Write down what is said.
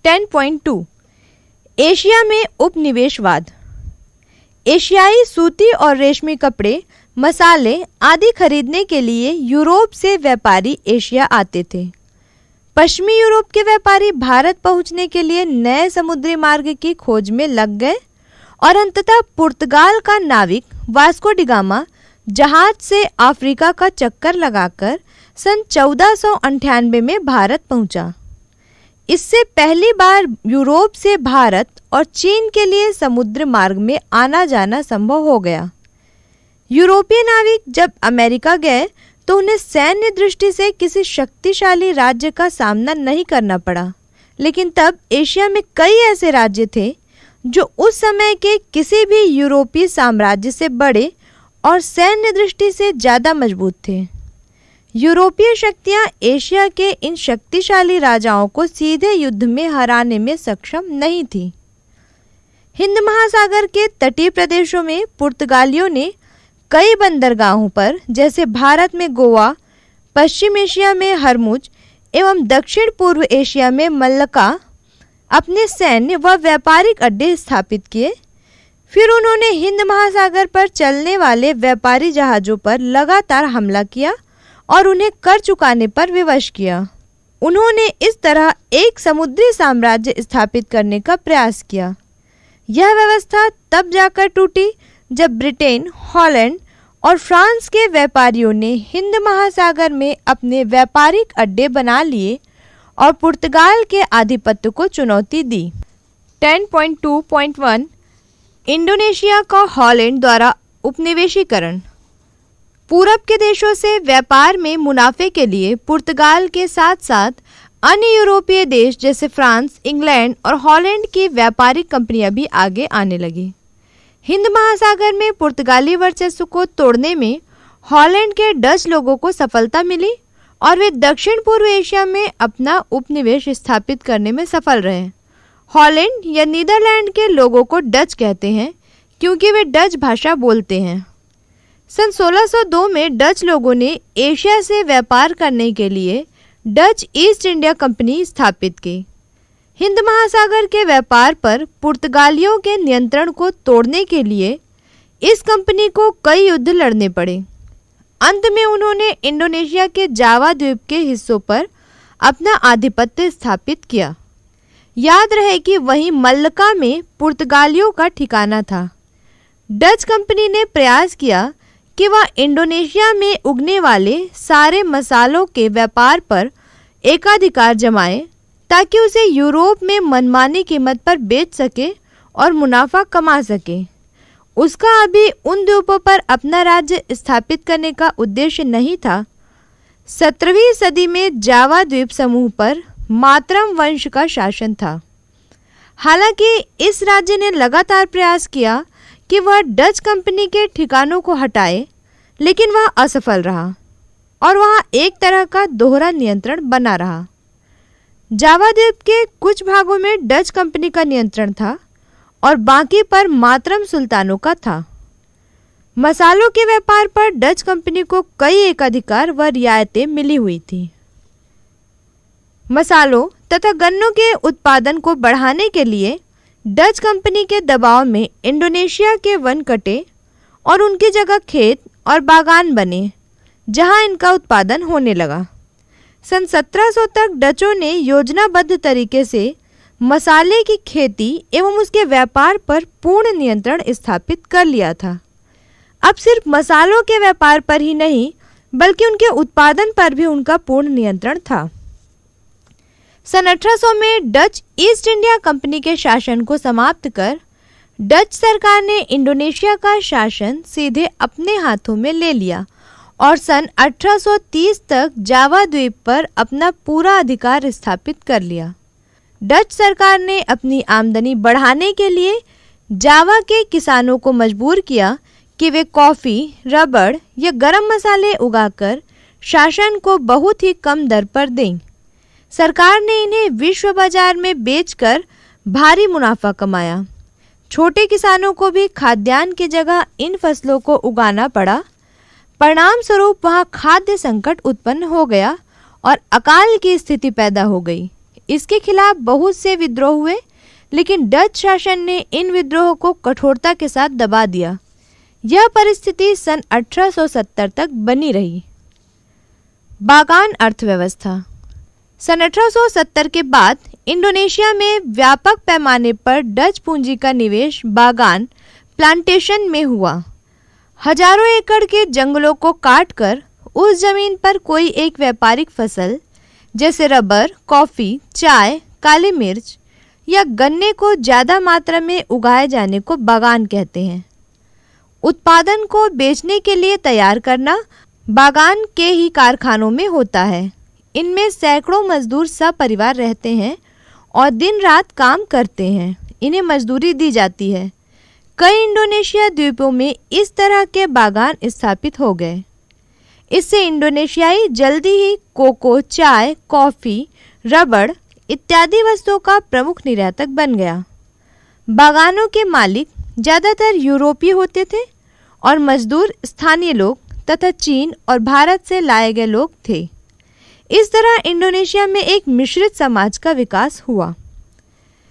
10.2 Asia में उपनिवेशवाद। एशियाई सूती और रेशमी कपड़े, मसाले आदि खरीदने के लिए यूरोप से व्यापारी एशिया आते थे। पश्चिमी यूरोप के व्यापारी भारत पहुंचने के लिए नए समुद्री मार्ग की खोज में लग गए और अंततः पुर्तगाल का नाविक वास्को डी गामा जहाज से अफ्रीका का चक्कर लगाकर सन 1498 में भारत पहुंचा। इससे पहली बार यूरोप से भारत और चीन के लिए समुद्र मार्ग में आना जाना संभव हो गया। यूरोपीय नाविक जब अमेरिका गए तो उन्हें सैन्य दृष्टि से किसी शक्तिशाली राज्य का सामना नहीं करना पड़ा, लेकिन तब एशिया में कई ऐसे राज्य थे जो उस समय के किसी भी यूरोपीय साम्राज्य से बड़े और सैन्य दृष्टि से ज़्यादा मजबूत थे। यूरोपीय शक्तियां एशिया के इन शक्तिशाली राजाओं को सीधे युद्ध में हराने में सक्षम नहीं थी। हिंद महासागर के तटीय प्रदेशों में पुर्तगालियों ने कई बंदरगाहों पर, जैसे भारत में गोवा, पश्चिम एशिया में हरमुज एवं दक्षिण पूर्व एशिया में मल्लका, अपने सैन्य व व्यापारिक अड्डे स्थापित किए। फिर उन्होंने हिंद महासागर पर चलने वाले व्यापारी जहाज़ों पर लगातार हमला किया और उन्हें कर चुकाने पर विवश किया। उन्होंने इस तरह एक समुद्री साम्राज्य स्थापित करने का प्रयास किया। यह व्यवस्था तब जाकर टूटी जब ब्रिटेन, हॉलैंड और फ्रांस के व्यापारियों ने हिंद महासागर में अपने व्यापारिक अड्डे बना लिए और पुर्तगाल के आधिपत्य को चुनौती दी। 10.2.1 इंडोनेशिया का हॉलैंड द्वारा उपनिवेशीकरण। पूरब के देशों से व्यापार में मुनाफे के लिए पुर्तगाल के साथ साथ अन्य यूरोपीय देश जैसे फ्रांस, इंग्लैंड और हॉलैंड की व्यापारिक कंपनियां भी आगे आने लगी। हिंद महासागर में पुर्तगाली वर्चस्व को तोड़ने में हॉलैंड के डच लोगों को सफलता मिली और वे दक्षिण पूर्व एशिया में अपना उपनिवेश स्थापित करने में सफल रहे। हॉलैंड या नीदरलैंड के लोगों को डच कहते हैं क्योंकि वे डच भाषा बोलते हैं। सन 1602 में डच लोगों ने एशिया से व्यापार करने के लिए डच ईस्ट इंडिया कंपनी स्थापित की। हिंद महासागर के व्यापार पर पुर्तगालियों के नियंत्रण को तोड़ने के लिए इस कंपनी को कई युद्ध लड़ने पड़े। अंत में उन्होंने इंडोनेशिया के जावा द्वीप के हिस्सों पर अपना आधिपत्य स्थापित किया। याद रहे कि वहीं मल्लका में पुर्तगालियों का ठिकाना था। डच कंपनी ने प्रयास किया कि वह इंडोनेशिया में उगने वाले सारे मसालों के व्यापार पर एकाधिकार जमाए ताकि उसे यूरोप में मनमानी कीमत पर बेच सके और मुनाफा कमा सके। उसका अभी उन द्वीपों पर अपना राज्य स्थापित करने का उद्देश्य नहीं था। 17वीं सदी में जावा द्वीप समूह पर मातरम वंश का शासन था। हालांकि इस राज्य ने लगातार प्रयास किया कि वह डच कंपनी के ठिकानों को हटाए, लेकिन वह असफल रहा और वहाँ एक तरह का दोहरा नियंत्रण बना रहा। जावा द्वीप के कुछ भागों में डच कंपनी का नियंत्रण था और बाकी पर मातरम सुल्तानों का था। मसालों के व्यापार पर डच कंपनी को कई एकाधिकार व रियायतें मिली हुई थी। मसालों तथा गन्नों के उत्पादन को बढ़ाने के लिए डच कंपनी के दबाव में इंडोनेशिया के वन कटे और उनकी जगह खेत और बागान बने जहां इनका उत्पादन होने लगा। सन 1700 तक डचों ने योजनाबद्ध तरीके से मसाले की खेती एवं उसके व्यापार पर पूर्ण नियंत्रण स्थापित कर लिया था। अब सिर्फ मसालों के व्यापार पर ही नहीं बल्कि उनके उत्पादन पर भी उनका पूर्ण नियंत्रण था। सन 1800 में डच ईस्ट इंडिया कंपनी के शासन को समाप्त कर डच सरकार ने इंडोनेशिया का शासन सीधे अपने हाथों में ले लिया और सन 1830 तक जावा द्वीप पर अपना पूरा अधिकार स्थापित कर लिया। डच सरकार ने अपनी आमदनी बढ़ाने के लिए जावा के किसानों को मजबूर किया कि वे कॉफ़ी, रबड़ या गरम मसाले उगाकर शासन को बहुत ही कम दर पर दें। सरकार ने इन्हें विश्व बाजार में बेचकर भारी मुनाफा कमाया। छोटे किसानों को भी खाद्यान्न की जगह इन फसलों को उगाना पड़ा। परिणाम स्वरूप वहाँ खाद्य संकट उत्पन्न हो गया और अकाल की स्थिति पैदा हो गई। इसके खिलाफ बहुत से विद्रोह हुए, लेकिन डच शासन ने इन विद्रोहों को कठोरता के साथ दबा दिया। यह परिस्थिति सन 1870 तक बनी रही। बागान अर्थव्यवस्था। सन 1870 के बाद इंडोनेशिया में व्यापक पैमाने पर डच पूंजी का निवेश बागान प्लांटेशन में हुआ। हजारों एकड़ के जंगलों को काटकर उस जमीन पर कोई एक व्यापारिक फसल जैसे रबर, कॉफ़ी, चाय, काली मिर्च या गन्ने को ज़्यादा मात्रा में उगाए जाने को बागान कहते हैं। उत्पादन को बेचने के लिए तैयार करना बागान के ही कारखानों में होता है। इनमें सैकड़ों मजदूर सपरिवार रहते हैं और दिन रात काम करते हैं। इन्हें मजदूरी दी जाती है। कई इंडोनेशिया द्वीपों में इस तरह के बागान स्थापित हो गए। इससे इंडोनेशियाई जल्दी ही कोको, चाय, कॉफ़ी, रबड़ इत्यादि वस्तुओं का प्रमुख निर्यातक बन गया। बागानों के मालिक ज़्यादातर यूरोपीय होते थे और मजदूर स्थानीय लोग तथा चीन और भारत से लाए गए लोग थे। इस तरह इंडोनेशिया में एक मिश्रित समाज का विकास हुआ।